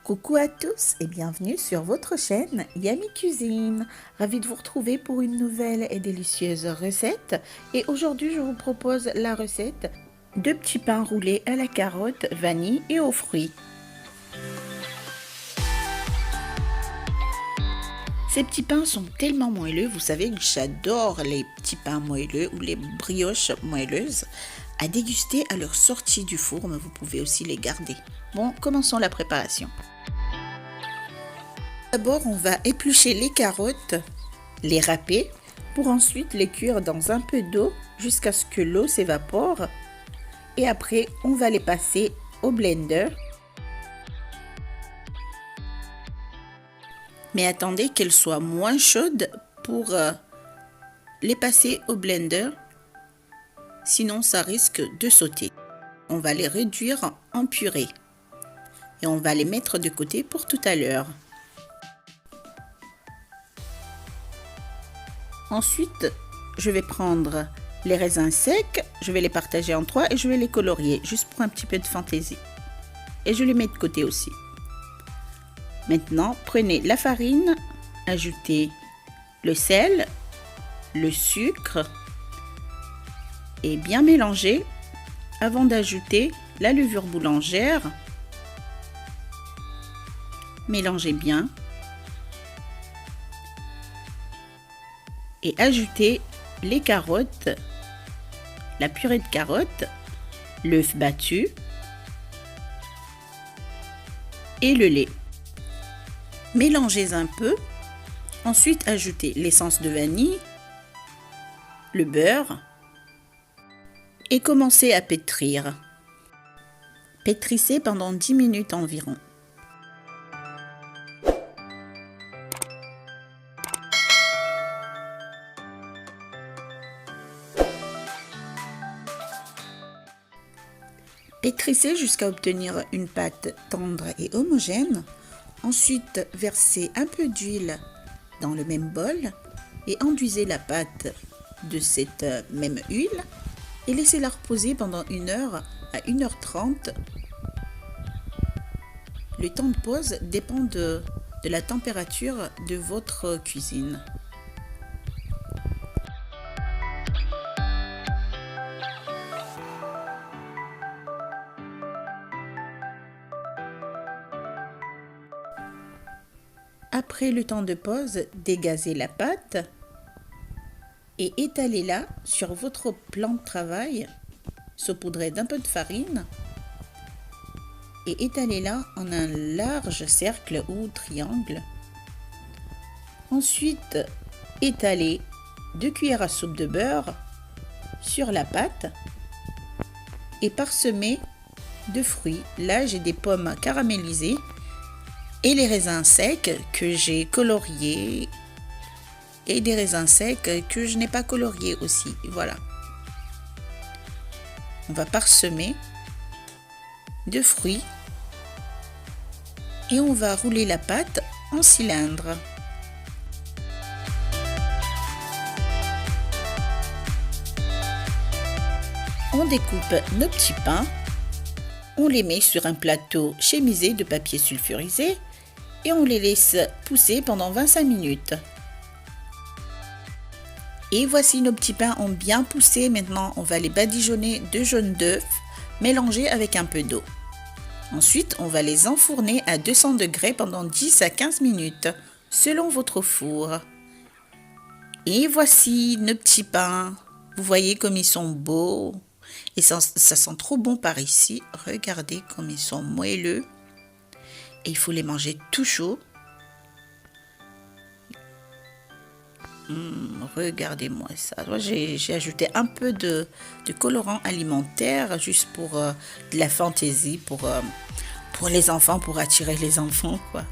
Coucou à tous et bienvenue sur votre chaîne Yummy Cuisine. Ravie de vous retrouver pour une nouvelle et délicieuse recette. Et aujourd'hui, je vous propose la recette de petits pains roulés à la carotte, vanille et aux fruits. Ces petits pains sont tellement moelleux, vous savez que j'adore les petits pains moelleux ou les brioches moelleuses. À déguster à leur sortie du four, mais vous pouvez aussi les garder. Bon, commençons la préparation. D'abord, on va éplucher les carottes, les râper, pour ensuite les cuire dans un peu d'eau jusqu'à ce que l'eau s'évapore. Et après, on va les passer au blender. Mais attendez qu'elles soient moins chaudes pour les passer au blender, sinon ça risque de sauter. On va les réduire en purée et on va les mettre de côté pour tout à l'heure. Ensuite, je vais prendre les raisins secs, je vais les partager en trois et je vais les colorier, juste pour un petit peu de fantaisie. Et je les mets de côté aussi. Maintenant, prenez la farine, ajoutez le sel, le sucre et bien mélanger avant d'ajouter la levure boulangère. Mélangez bien et ajoutez les carottes, la purée de carottes, l'œuf battu et le lait. Mélangez un peu, ensuite ajoutez l'essence de vanille, le beurre et commencez à pétrir. Pétrissez pendant 10 minutes environ. Pétrissez jusqu'à obtenir une pâte tendre et homogène. Ensuite, versez un peu d'huile dans le même bol et enduisez la pâte de cette même huile et laissez-la reposer pendant 1 heure à 1h30. Le temps de pause dépend de la température de votre cuisine. Après le temps de pause, dégazez la pâte et étalez-la sur votre plan de travail, saupoudrez d'un peu de farine et étalez-la en un large cercle ou triangle. Ensuite, étalez 2 cuillères à soupe de beurre sur la pâte et parsemez de fruits. Là, j'ai des pommes caramélisées et les raisins secs que j'ai coloriés et des raisins secs que je n'ai pas coloriés aussi. Voilà. On va parsemer de fruits et on va rouler la pâte en cylindre. On découpe nos petits pains, on les met sur un plateau chemisé de papier sulfurisé et on les laisse pousser pendant 25 minutes. Et voici nos petits pains ont bien poussé. Maintenant, on va les badigeonner de jaune d'œuf mélangé avec un peu d'eau. Ensuite, on va les enfourner à 200 degrés pendant 10 à 15 minutes, selon votre four. Et voici nos petits pains. Vous voyez comme ils sont beaux. Et ça sent trop bon par ici. Regardez comme ils sont moelleux. Et il faut les manger tout chaud. Regardez-moi ça. J'ai ajouté un peu de colorant alimentaire juste pour de la fantaisie, pour les enfants, pour attirer les enfants, quoi.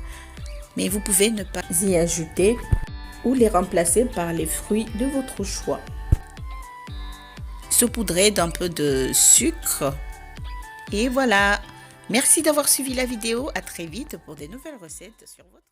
Mais vous pouvez ne pas y ajouter ou les remplacer par les fruits de votre choix. Saupoudrez d'un peu de sucre. Et voilà. Merci d'avoir suivi la vidéo. À très vite pour des nouvelles recettes sur votre